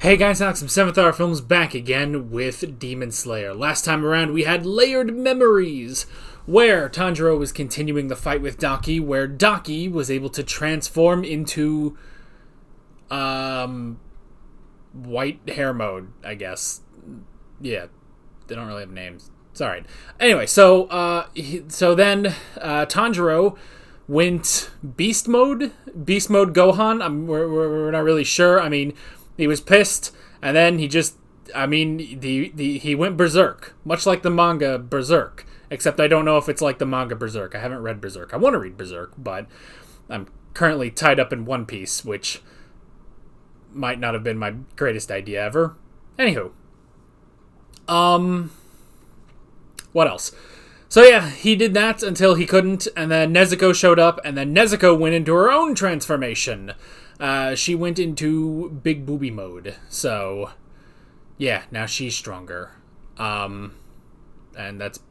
Hey guys, Alex from 7th Hour Films back again with Demon Slayer. Last time around we had Layered Memories, where Tanjiro was continuing the fight with Daki, where Daki was able to transform into white hair mode, I guess. Yeah, they don't really have names. It's alright. Anyway, so then Tanjiro went Beast Mode Gohan. We're not really sure. I mean, he was pissed, and then he went Berserk, much like the manga Berserk, except I don't know if it's like the manga Berserk. I haven't read Berserk. I want to read Berserk, but I'm currently tied up in One Piece, which might not have been my greatest idea ever. Anywho. What else? So yeah, he did that until he couldn't, and then Nezuko showed up, and then Nezuko went into her own transformation. She went into big booby mode. So, yeah, now she's stronger. And that's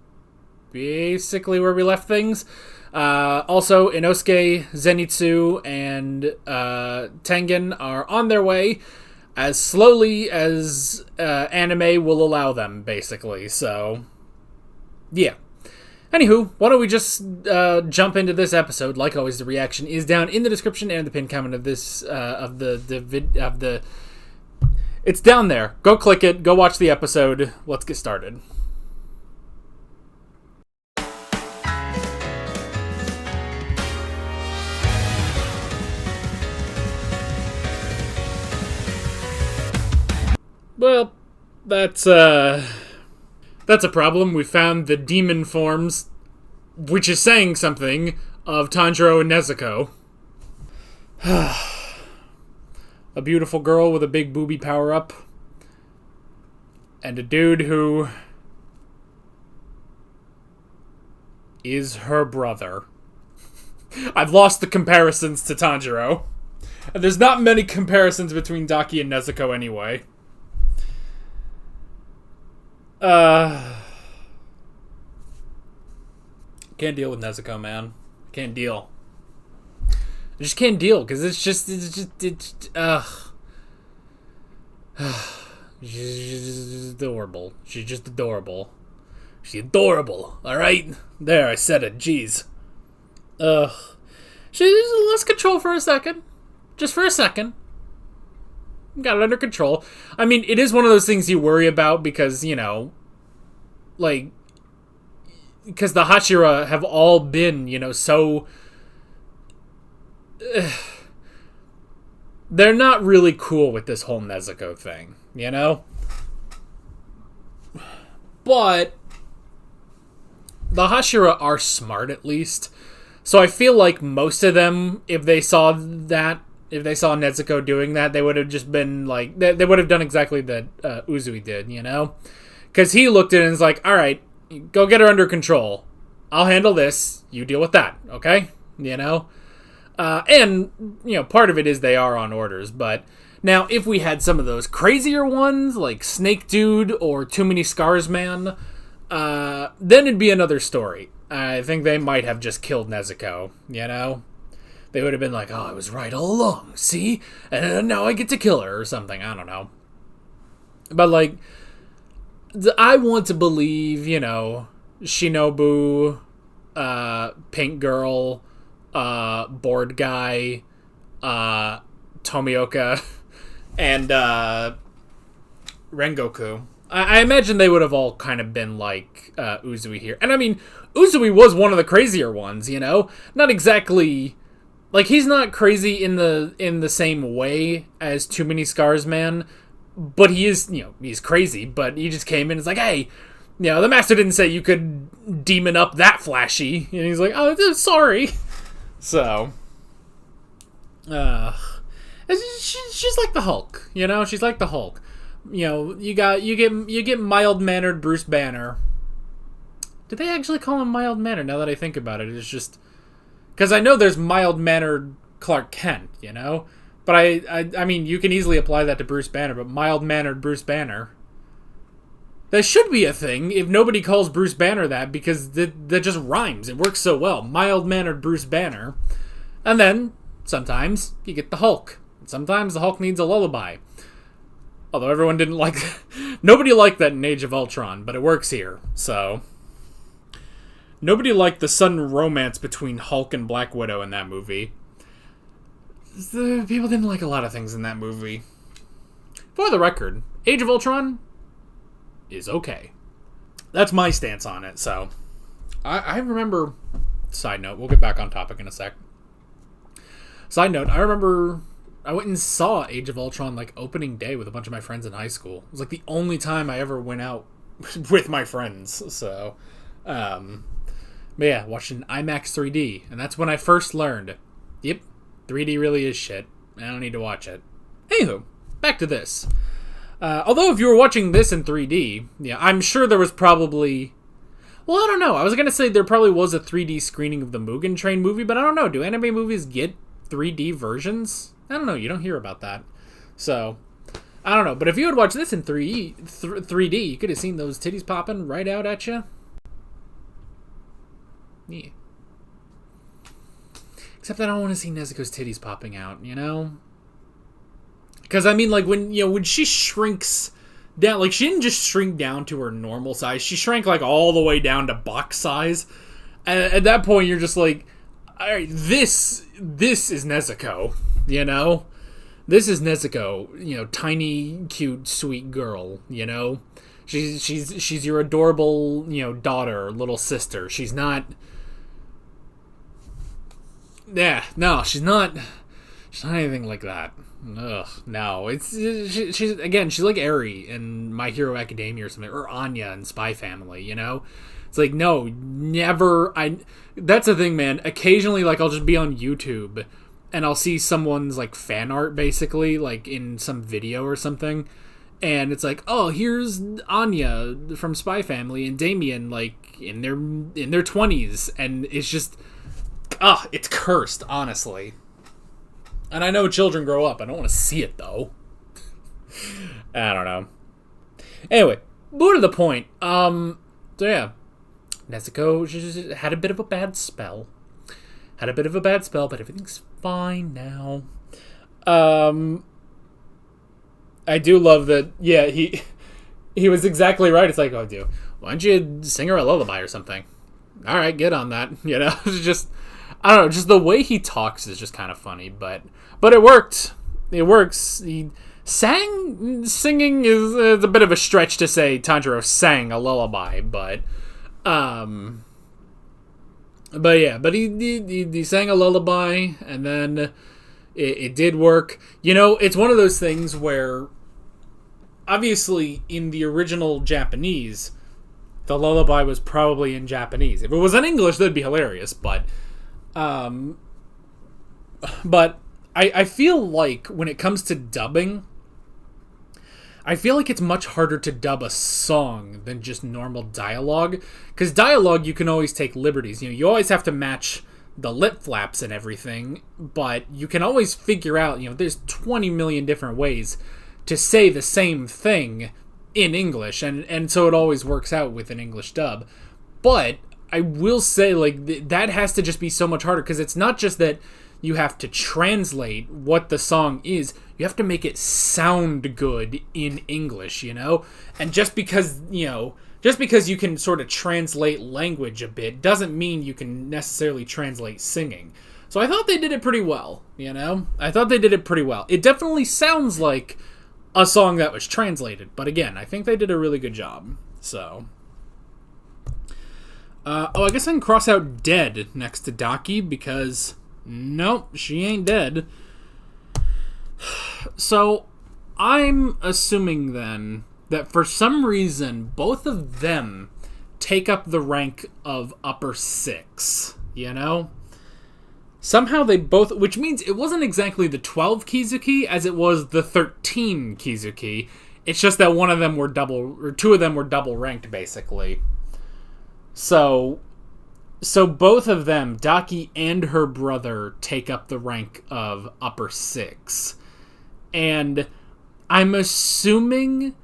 basically where we left things. Also, Inosuke, Zenitsu, and Tengen are on their way as slowly as anime will allow them, basically. So, yeah. Anywho, why don't we just jump into this episode? Like always, the reaction is down in the description and the pinned comment of this It's down there. Go click it. Go watch the episode. Let's get started. Well, that's a problem. We found the demon forms, which is saying something, of Tanjiro and Nezuko. A beautiful girl with a big booby power-up. And a dude who is her brother. I've lost the comparisons to Tanjiro. And there's not many comparisons between Daki and Nezuko anyway. Can't deal with Nezuko, man. Can't deal. I just can't deal, because it's just She's adorable. She's just adorable. She's adorable, alright? There, I said it, jeez. She lost control for a second. Just for a second. Got it under control. I mean, it is one of those things you worry about because, you know, like, because the Hashira have all been, you know, so... they're not really cool with this whole Nezuko thing, you know? But the Hashira are smart, at least. So I feel like most of them, if they saw Nezuko doing that, they would have just been like, they would have done exactly that Uzui did, you know? Because he looked at it and was like, alright, go get her under control. I'll handle this. You deal with that, okay? You know? And, you know, part of it is they are on orders, but now if we had some of those crazier ones, like Snake Dude or Too Many Scars Man, then it'd be another story. I think they might have just killed Nezuko, you know? They would have been like, oh, I was right all along, see? And now I get to kill her or something, I don't know. But, like, I want to believe, you know, Shinobu, Pink Girl, Board Guy, Tomioka, and Rengoku. I imagine they would have all kind of been like Uzui here. And I mean, Uzui was one of the crazier ones, you know? Not exactly... like, he's not crazy in the same way as Too Many Scars Man, but he is, you know, he's crazy, but he just came in and is like, hey, you know, the master didn't say you could demon up that flashy. And he's like, oh, sorry. So, she's like the Hulk, you know? She's like the Hulk. You know, you get mild-mannered Bruce Banner. Did they actually call him mild-mannered? Now that I think about it, it's just... because I know there's mild-mannered Clark Kent, you know? But I mean, you can easily apply that to Bruce Banner, but mild-mannered Bruce Banner... that should be a thing if nobody calls Bruce Banner that, because that just rhymes. It works so well. Mild-mannered Bruce Banner. And then, sometimes, you get the Hulk. Sometimes the Hulk needs a lullaby. Although everyone didn't like... Nobody liked that in Age of Ultron, but it works here, so... Nobody liked the sudden romance between Hulk and Black Widow in that movie. People didn't like a lot of things in that movie. For the record, Age of Ultron is okay. That's my stance on it, so... I remember... Side note, we'll get back on topic in a sec. Side note, I remember I went and saw Age of Ultron like opening day with a bunch of my friends in high school. It was like the only time I ever went out with my friends, so... but yeah, watched an IMAX 3D, and that's when I first learned, yep, 3D really is shit. I don't need to watch it. Anywho, back to this. Although if you were watching this in 3D, yeah, I'm sure there was probably... Well, I don't know. I was going to say there probably was a 3D screening of the Mugen Train movie, but I don't know. Do anime movies get 3D versions? I don't know. You don't hear about that. So, I don't know. But if you had watched this in 3D, you could have seen those titties popping right out at you. Yeah. Except I don't want to see Nezuko's titties popping out, you know? Because, I mean, like, when she shrinks down, like, she didn't just shrink down to her normal size. She shrank, like, all the way down to box size. And at that point, you're just like, all right, this is Nezuko, you know? This is Nezuko, you know, tiny, cute, sweet girl, you know? She's your adorable, you know, daughter, little sister. She's not... Yeah, no, she's not anything like that. Ugh, no. She's like Eri in My Hero Academia or something, or Anya in Spy Family, you know? It's like, no, never. That's the thing, man. Occasionally, like, I'll just be on YouTube and I'll see someone's, like, fan art, basically, like, in some video or something, and it's like, oh, here's Anya from Spy Family and Damien, like, in their 20s, and it's just... it's cursed, honestly. And I know children grow up. I don't want to see it, though. I don't know. Anyway, more to the point. So yeah. Nezuko just had a bit of a bad spell. But everything's fine now. I do love that, yeah, he was exactly right. It's like, oh, dude, why don't you sing her a lullaby or something? All right, get on that, you know? It's just... I don't know, just the way he talks is just kind of funny, but it worked. It works. Singing is a bit of a stretch to say Tanjiro sang a lullaby, but yeah, but he sang a lullaby, and then it did work. You know, it's one of those things where, obviously, in the original Japanese, the lullaby was probably in Japanese. If it was in English, that'd be hilarious, but I feel like when it comes to dubbing, I feel like it's much harder to dub a song than just normal dialogue. Because dialogue, you can always take liberties. You know, you always have to match the lip flaps and everything, but you can always figure out, you know, there's 20 million different ways to say the same thing in English, and so it always works out with an English dub. But I will say, like, that has to just be so much harder, because it's not just that you have to translate what the song is, you have to make it sound good in English, you know? And just because you can sort of translate language a bit doesn't mean you can necessarily translate singing. So I thought they did it pretty well, you know? It definitely sounds like a song that was translated, but again, I think they did a really good job, so... I guess I can cross out dead next to Daki, because nope, she ain't dead. So I'm assuming then that for some reason both of them take up the rank of upper 6, you know? Somehow they both, which means it wasn't exactly the 12 Kizuki as it was the 13 Kizuki. It's just that one of them were two of them were double ranked, basically. So both of them, Daki and her brother, take up the rank of upper 6. And I'm assuming...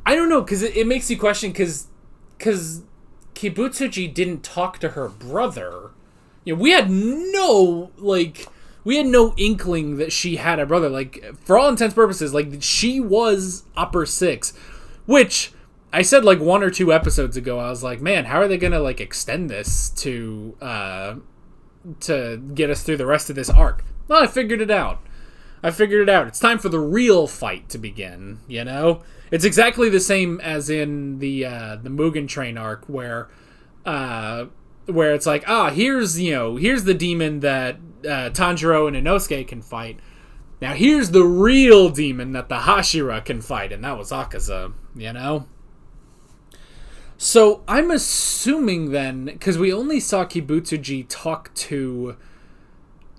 I don't know, because it makes you question, because Kibutsuji didn't talk to her brother. You know, we had no, like... we had no inkling that she had a brother. Like, for all intents and purposes, like, she was upper six, which I said like 1 or 2 episodes ago. I was like, man, how are they gonna like extend this to get us through the rest of this arc? Well, I figured it out. It's time for the real fight to begin, you know? It's exactly the same as in the Mugen Train arc where it's like, here's the demon that Tanjiro and Inosuke can fight. Now here's the real demon that the Hashira can fight, and that was Akaza, you know? So I'm assuming then, because we only saw Kibutsuji talk to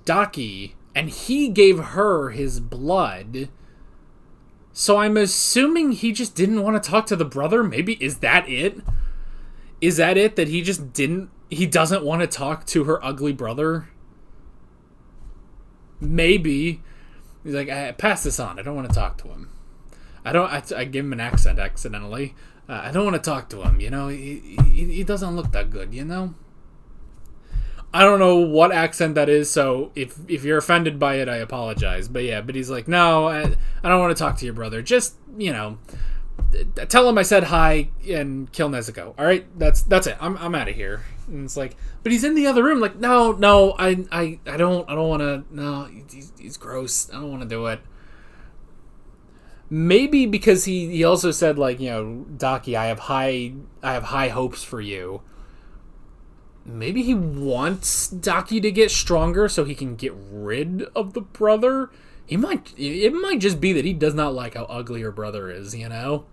Daki, and he gave her his blood. So I'm assuming he just didn't want to talk to the brother? Maybe, is that it? Is that it? That he doesn't want to talk to her ugly brother? Maybe. He's like, pass this on. I don't want to talk to him. I give him an accent accidentally. I don't want to talk to him, you know? He doesn't look that good, you know? I don't know what accent that is, so if you're offended by it, I apologize. But yeah, he's like, no, I don't want to talk to your brother. Just, you know, tell him I said hi and kill Nezuko. All right, that's it. I'm out of here. And it's like, but he's in the other room. Like, no, I don't want to. No, he's gross. I don't want to do it. Maybe because he also said, like, you know, Daki, I have high hopes for you. Maybe he wants Daki to get stronger so he can get rid of the brother. It might just be that he does not like how ugly her brother is, you know?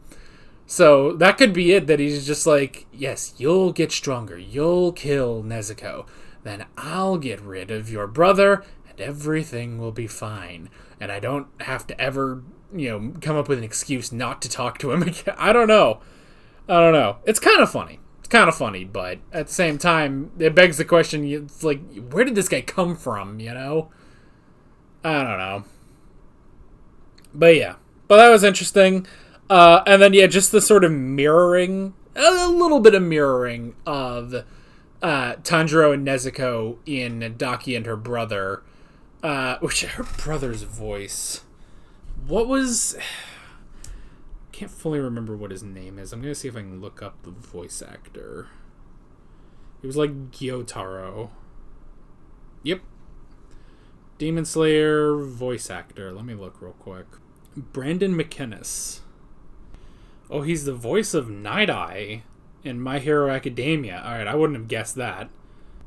So that could be it, that he's just like, yes, you'll get stronger. You'll kill Nezuko. Then I'll get rid of your brother and everything will be fine. And I don't have to ever, you know, come up with an excuse not to talk to him again. I don't know. It's kind of funny. But at the same time, it begs the question, it's like, where did this guy come from, you know? I don't know. But yeah. But that was interesting. And then, yeah, just the sort of mirroring, a little bit of mirroring of Tanjiro and Nezuko in Daki and her brother. Which, her brother's voice. What was... Can't fully remember what his name is. I'm gonna see if I can look up the voice actor. He was like Gyotaro. Yep. Demon Slayer voice actor. Let me look real quick. Brandon McInnes. Oh, he's the voice of Night Eye in My Hero Academia. Alright, I wouldn't have guessed that.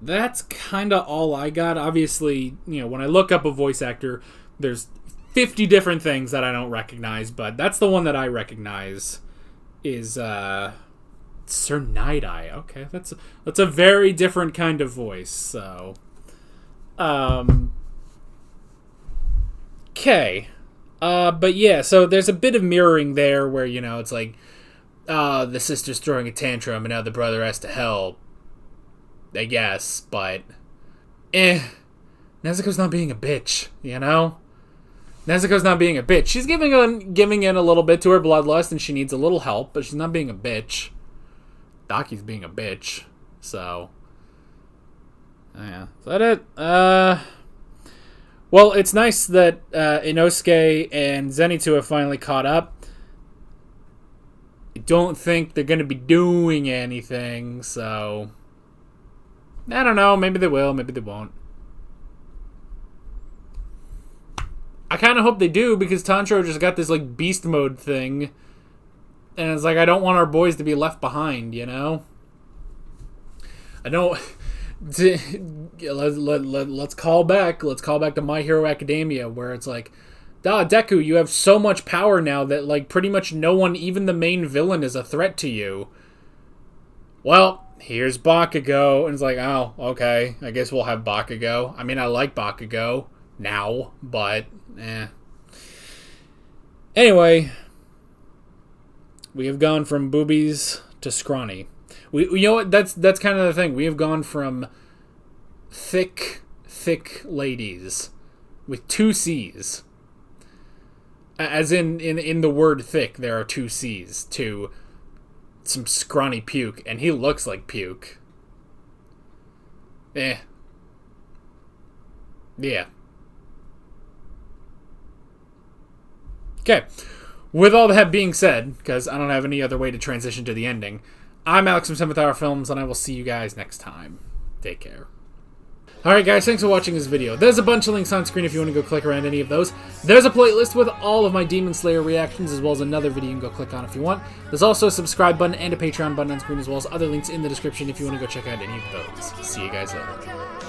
That's kinda all I got. Obviously, you know, when I look up a voice actor, there's 50 different things that I don't recognize, but that's the one that I recognize is Sir Night Eye. Okay, that's a very different kind of voice. So, okay, but yeah, so there's a bit of mirroring there where, you know, it's like, the sister's throwing a tantrum and now the brother has to help, I guess, but Nezuko's not being a bitch, you know? Nezuko's not being a bitch. She's giving in a little bit to her bloodlust, and she needs a little help, but she's not being a bitch. Daki's being a bitch. So, yeah. Is that it? Well, it's nice that Inosuke and Zenitsu have finally caught up. I don't think they're going to be doing anything, so... I don't know. Maybe they will, maybe they won't. I kind of hope they do, because Tanjiro just got this, like, beast mode thing. And it's like, I don't want our boys to be left behind, you know? I don't... Let's call back. Let's call back to My Hero Academia, where it's like, Deku, you have so much power now that, like, pretty much no one, even the main villain, is a threat to you. Well, here's Bakugo. And it's like, oh, okay. I guess we'll have Bakugo. I mean, I like Bakugo now, but... Anyway, we have gone from boobies to scrawny. You know what? That's kind of the thing. We have gone from thick ladies with 2 C's, as in the word thick, there are 2 C's, to some scrawny puke, and he looks like puke. Yeah. Okay. With all that being said, because I don't have any other way to transition to the ending, I'm Alex from 7th Hour Films, and I will see you guys next time. Take care. Alright guys, thanks for watching this video. There's a bunch of links on screen if you want to go click around any of those. There's a playlist with all of my Demon Slayer reactions, as well as another video you can go click on if you want. There's also a subscribe button and a Patreon button on screen, as well as other links in the description if you want to go check out any of those. See you guys later.